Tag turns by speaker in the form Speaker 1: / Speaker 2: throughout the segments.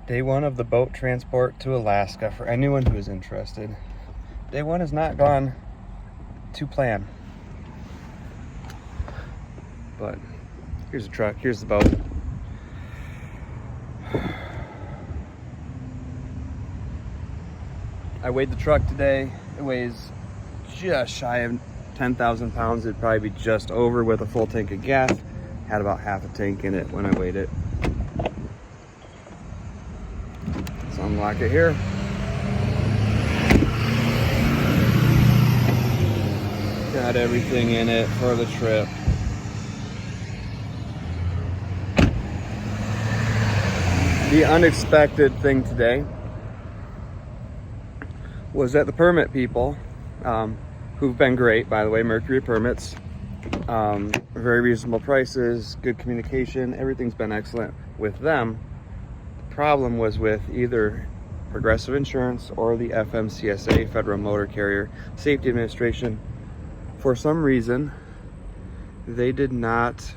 Speaker 1: Day one of the boat transport to Alaska for anyone who is interested. Day one has not gone to plan. But here's the truck, here's the boat. I weighed the truck today. It weighs just shy of 10,000 pounds. It'd probably be just over with a full tank of gas. Had about half a tank in it when I weighed it. Let's unlock it here. Got everything in it for the trip. The unexpected thing today was that the permit people, who've been great, by the way, Mercury Permits, very reasonable prices, good communication, everything's been excellent with them. The problem was with either Progressive Insurance or the FMCSA, Federal Motor Carrier Safety Administration. For some reason, they did not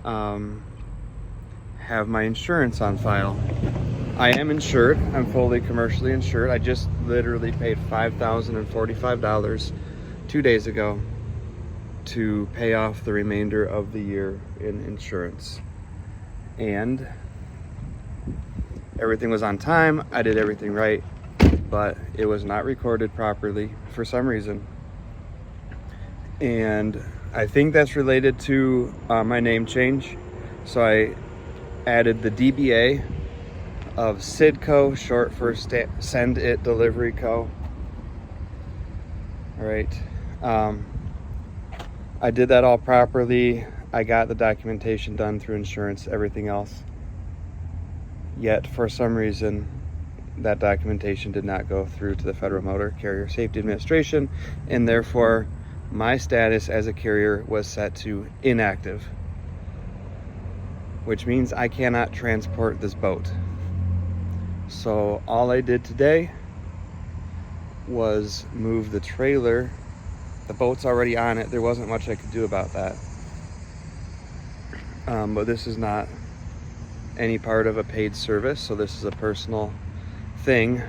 Speaker 1: have my insurance on file. I am insured. I'm fully commercially insured. I just literally paid $5,045 2 days ago to pay off the remainder of the year in insurance. And everything was on time. I did everything right, but it was not recorded properly for some reason. And I think that's related to my name change. So I added the DBA of Sidco, short for Send It Delivery Co. All right. I did that all properly. I got the documentation done through insurance, everything else. Yet, for some reason, that documentation did not go through to the Federal Motor Carrier Safety Administration, and therefore, my status as a carrier was set to inactive, which means I cannot transport this boat. So all I did today was move the trailer. The boat's already on it. There wasn't much I could do about that. But this is not any part of a paid service, so this is a personal thing,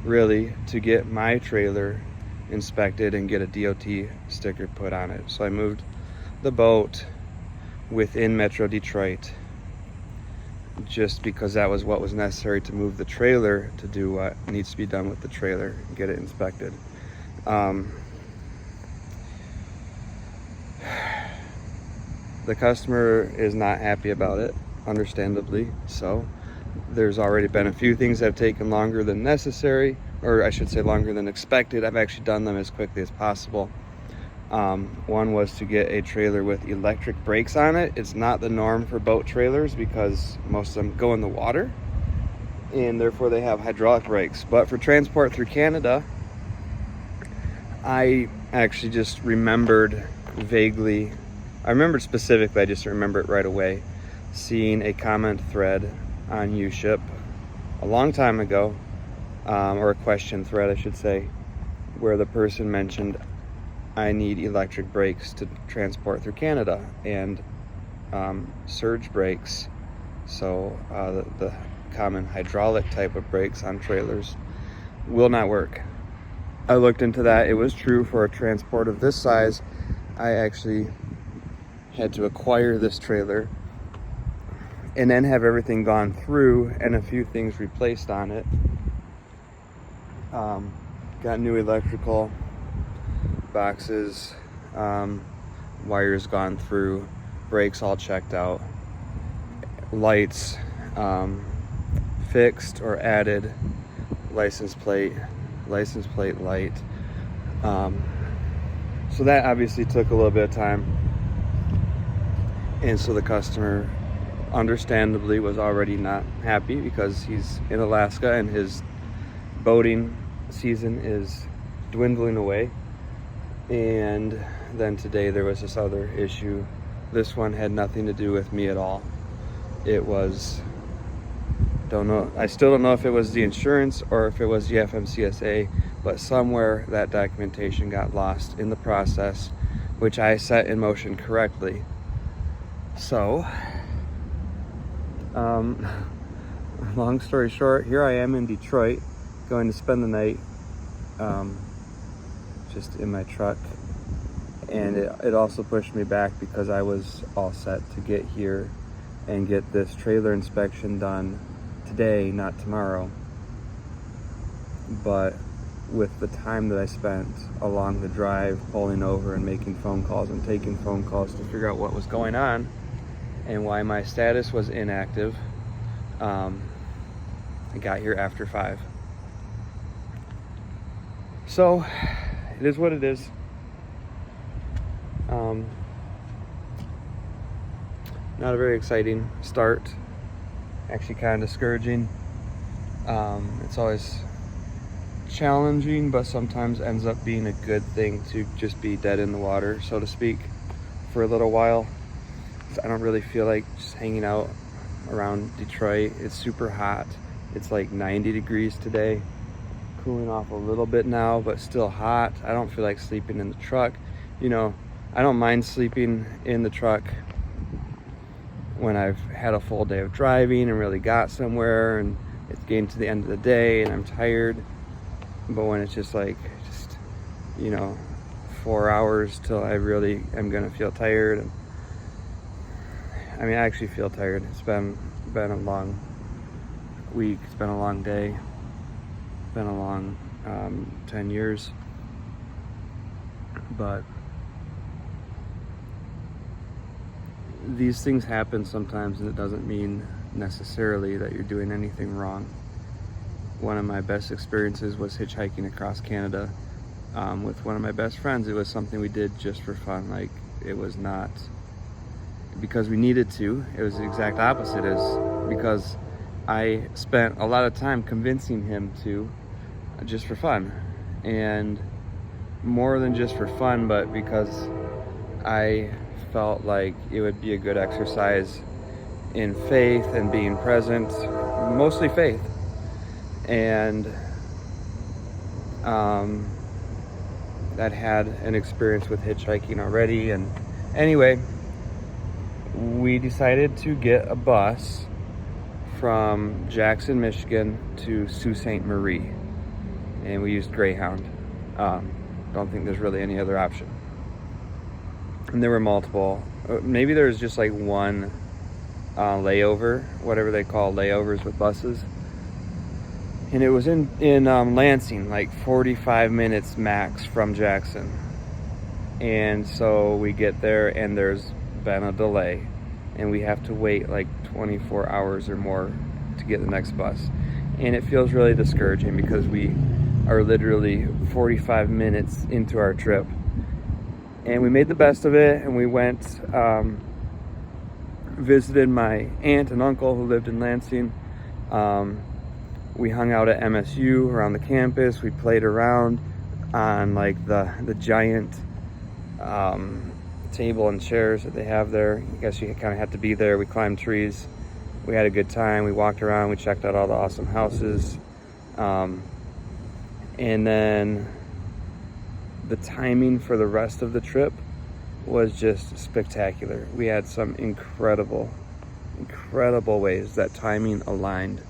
Speaker 1: really, to get my trailer inspected and get a DOT sticker put on it. So I moved the boat within Metro Detroit just because that was what was necessary to move the trailer to do what needs to be done with the trailer and get it inspected. The customer is not happy about it, understandably so. There's already been a few things that have taken longer than necessary, or I should say longer than expected. I've actually done them as quickly as possible. One was to get a trailer with electric brakes on it. It's not the norm for boat trailers because most of them go in the water and therefore they have hydraulic brakes. But for transport through Canada, I actually just remembered vaguely, I remembered specifically, I just remember it right away, seeing a comment thread on UShip a long time ago, or a question thread, I should say, where the person mentioned, I need electric brakes to transport through Canada, and surge brakes, so the common hydraulic type of brakes on trailers, will not work. I looked into that. It was true for a transport of this size. I actually had to acquire this trailer and then have everything gone through and a few things replaced on it. Got new electrical boxes, wires gone through, brakes all checked out, lights fixed or added, license plate light. So that obviously took a little bit of time, and so the customer understandably was already not happy because he's in Alaska and his boating season is dwindling away. And then today there was this other issue. This one had nothing to do with me at all. It was, I still don't know if it was the insurance or if it was the FMCSA, but somewhere that documentation got lost in the process, which I set in motion correctly. So long story short, here I am in Detroit, going to spend the night just in my truck. And it also pushed me back because I was all set to get here and get this trailer inspection done today, not tomorrow. But with the time that I spent along the drive, pulling over and making phone calls and taking phone calls to figure out what was going on and why my status was inactive, I got here after 5. So it is what it is. Not a very exciting start. Actually kind of discouraging. It's always challenging, but sometimes ends up being a good thing to just be dead in the water, so to speak, for a little while. I don't really feel like just hanging out around Detroit. It's super hot. It's like 90 degrees today. Cooling off a little bit now, but still hot. I don't feel like sleeping in the truck. You know, I don't mind sleeping in the truck when I've had a full day of driving and really got somewhere and it's getting to the end of the day and I'm tired. But when it's just 4 hours till I really am gonna feel tired. And I mean, I actually feel tired. It's been a long week. It's been a long day. It's been a long 10 years. But these things happen sometimes, and it doesn't mean necessarily that you're doing anything wrong. One of my best experiences was hitchhiking across Canada with one of my best friends. It was something we did just for fun. Like, it was not because we needed to. It was the exact opposite. Is because I spent a lot of time convincing him to, just for fun. And more than just for fun, but because I felt like it would be a good exercise in faith and being present, mostly faith. And that had an experience with hitchhiking already. And anyway, we decided to get a bus from Jackson, Michigan to Sault Ste. Marie, and we used Greyhound. Don't think there's really any other option. And there were multiple. Maybe there was just like one layover, whatever they call layovers with buses. And it was in Lansing, like 45 minutes max from Jackson. And so we get there and there's been a delay. And we have to wait like 24 hours or more to get the next bus. And it feels really discouraging because we are literally 45 minutes into our trip. And we made the best of it, and we went, visited my aunt and uncle who lived in Lansing. We hung out at MSU around the campus. We played around on like the giant table and chairs that they have there. I guess you kind of have to be there. We climbed trees. We had a good time. We walked around. We checked out all the awesome houses. And then the timing for the rest of the trip was just spectacular. We had some incredible ways that timing aligned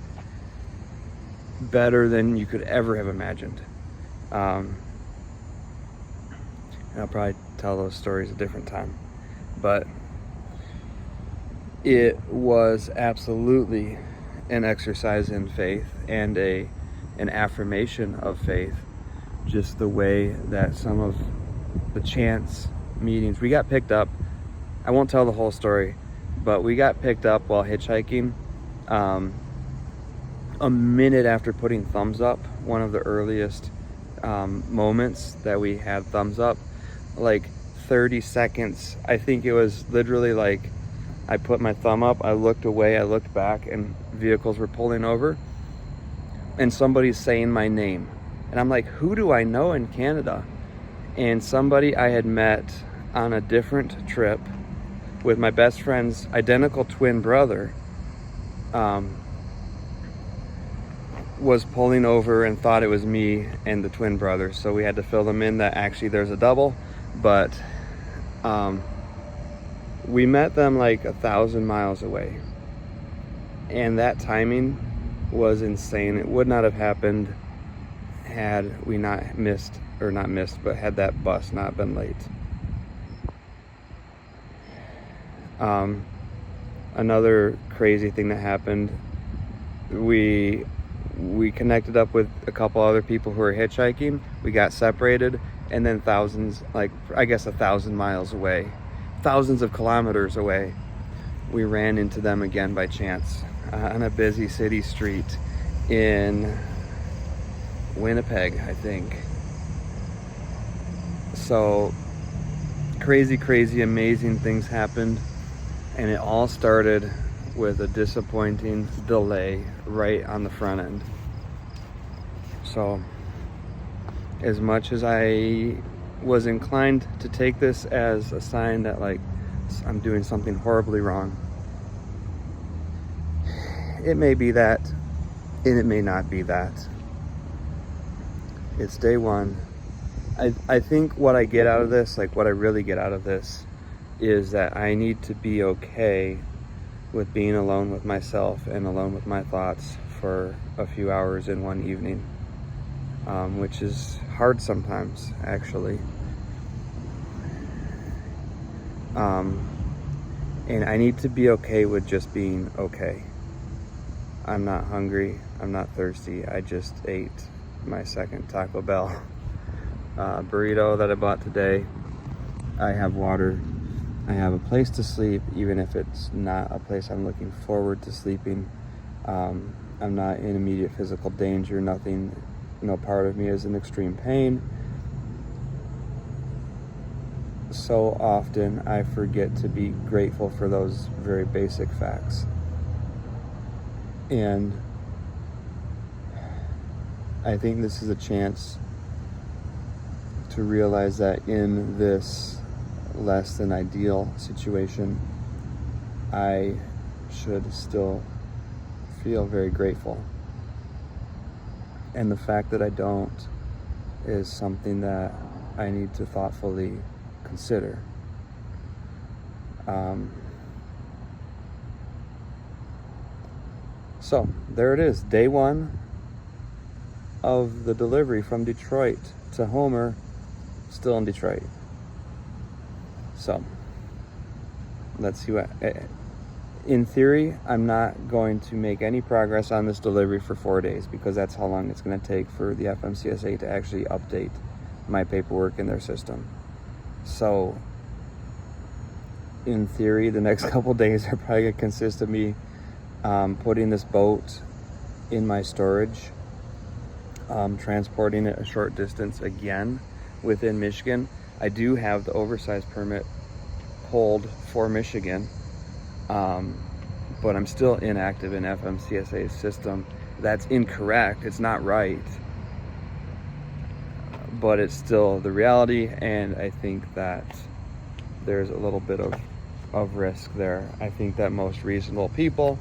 Speaker 1: better than you could ever have imagined. And I'll probably tell those stories a different time, but it was absolutely an exercise in faith and an affirmation of faith. Just the way that some of the chance meetings, we got picked up. I won't tell the whole story, but we got picked up while hitchhiking a minute after putting thumbs up. One of the earliest moments that we had thumbs up, like 30 seconds. I think it was literally like I put my thumb up, I looked away, I looked back, and vehicles were pulling over and somebody's saying my name. And I'm like, who do I know in Canada? And somebody I had met on a different trip with my best friend's identical twin brother was pulling over and thought it was me and the twin brother. So we had to fill them in that actually there's a double. But we met them like 1,000 miles away. And that timing was insane. It would not have happened had we not but had that bus not been late. Another crazy thing that happened, we connected up with a couple other people who were hitchhiking. We got separated, and then thousands, like I guess 1,000 miles away, thousands of kilometers away, we ran into them again by chance on a busy city street in Winnipeg, I think. So crazy, amazing things happened, and it all started with a disappointing delay right on the front end. So as much as I was inclined to take this as a sign that like I'm doing something horribly wrong, it may be that, and it may not be that. It's day one. I think what I get out of this, like what I really get out of this, is that I need to be okay with being alone with myself and alone with my thoughts for a few hours in one evening, which is hard sometimes, actually. And I need to be okay with just being okay. I'm not hungry, I'm not thirsty, I just ate my second Taco Bell burrito that I bought today. I have water, I have a place to sleep, even if it's not a place I'm looking forward to sleeping. I'm not in immediate physical danger, no part of me is in extreme pain. So often I forget to be grateful for those very basic facts. And I think this is a chance to realize that in this less than ideal situation, I should still feel very grateful. And the fact that I don't is something that I need to thoughtfully consider. So there it is, day one of the delivery from Detroit to Homer, still in Detroit. So let's see what, in theory, I'm not going to make any progress on this delivery for 4 days, because that's how long it's going to take for the FMCSA to actually update my paperwork in their system. So in theory, the next couple days are probably going to consist of me putting this boat in my storage, transporting it a short distance again within Michigan. I do have the oversized permit pulled for Michigan, but I'm still inactive in FMCSA's system. That's incorrect, it's not right, but it's still the reality, and I think that there's a little bit of risk there. I think that most reasonable people,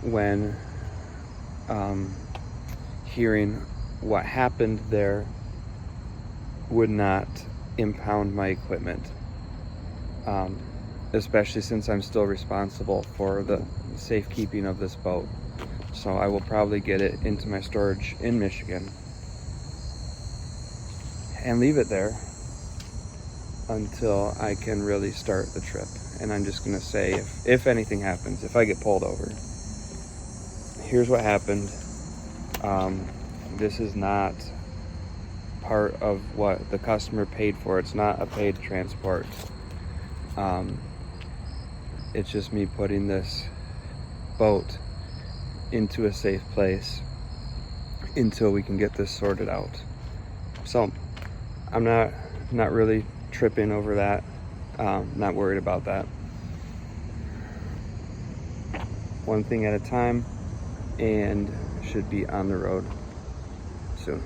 Speaker 1: when hearing what happened there, would not impound my equipment, especially since I'm still responsible for the safekeeping of this boat. So I will probably get it into my storage in Michigan and leave it there until I can really start the trip. And I'm just gonna say, if anything happens, if I get pulled over, here's what happened. This is not part of what the customer paid for. It's not a paid transport. It's just me putting this boat into a safe place until we can get this sorted out. So I'm not really tripping over that. Not worried about that. One thing at a time, and should be on the road soon.